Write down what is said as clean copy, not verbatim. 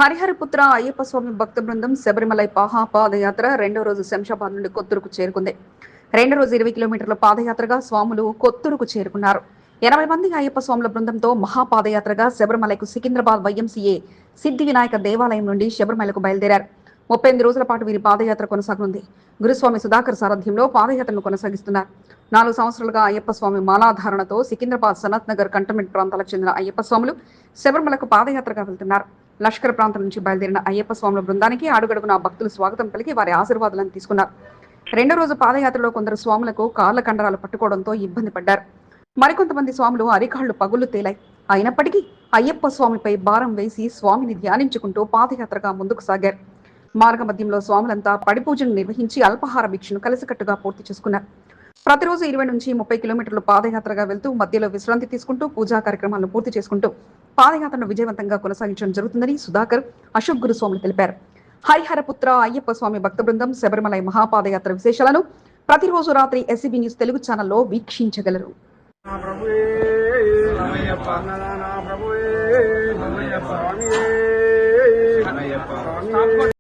హరిహరపుత్ర అయ్యప్ప స్వామి భక్త బృందం శబరిమలై పాదయాత్ర రెండో రోజు శంషాబాద్ నుండి కొత్తూరుకు చేరుకుంది. రెండో రోజు 20 కిలోమీటర్ల పాదయాత్రగా స్వాములు కొత్తూరుకు చేరుకున్నారు. 80 మంది అయ్యప్ప స్వాముల బృందంతో మహాపాదయాత్రగా శబరిమలకు సికింద్రాబాద్ వైఎంసీఏ సిద్ధి వినాయక దేవాలయం నుండి శబరిమలకు బయలుదేరారు. 38 రోజుల పాటు వీరి పాదయాత్ర కొనసాగనుంది. గురుస్వామి సుధాకర్ సారథ్యంలో పాదయాత్రను కొనసాగిస్తున్నారు. 4 సంవత్సరాలుగా అయ్యప్ప స్వామి మాలాధారణతో సికింద్రాబాద్, సనత్ నగర్ కంటోన్మెంట్ ప్రాంతాలకు చెందిన అయ్యప్ప స్వాములు శబరిమలకు పాదయాత్రగా వెళ్తున్నారు. లష్కర్ ప్రాంతం నుంచి బయలుదేరిన అయ్యప్ప స్వాముల బృందానికి అడుగడుగునా భక్తులు స్వాగతం పలికి వారి ఆశీర్వాదాలను తీసుకున్నారు. రెండో రోజు పాదయాత్రలో కొందరు స్వాములకు కాళ్ల కండరాలు పట్టుకోవడంతో ఇబ్బంది పడ్డారు. మరికొంతమంది స్వాములు అరికాళ్లు పగుళ్లు తేలాయి. అయినప్పటికీ అయ్యప్ప స్వామిపై భారం వేసి స్వామిని ధ్యానించుకుంటూ పాదయాత్రగా ముందుకు సాగారు. మార్గ మధ్యంలో స్వాములంతా పడి పూజను నిర్వహించి అల్పాహార భిక్షను కలిసికట్టుగా పూర్తి చేసుకున్నారు. ప్రతిరోజు 20 నుంచి 30 కిలోమీటర్లు పాదయాత్రగా వెళ్తూ మధ్యలో విశ్రాంతి తీసుకుంటూ పూజా కార్యక్రమాలను పూర్తి చేసుకుంటూ పాదయాత్రను విజయవంతంగా కొనసాగించడం జరుగుతుందని సుధాకర్, అశోక్ గురుస్వాములు తెలిపారు. హరిహరపుత్ర అయ్యప్ప స్వామి భక్త బృందం శబరిమలై మహాపాదయాత్ర విశేషాలను ప్రతిరోజు రాత్రి ఎస్సీబీ న్యూస్ తెలుగు ఛానల్లో వీక్షించగలరు.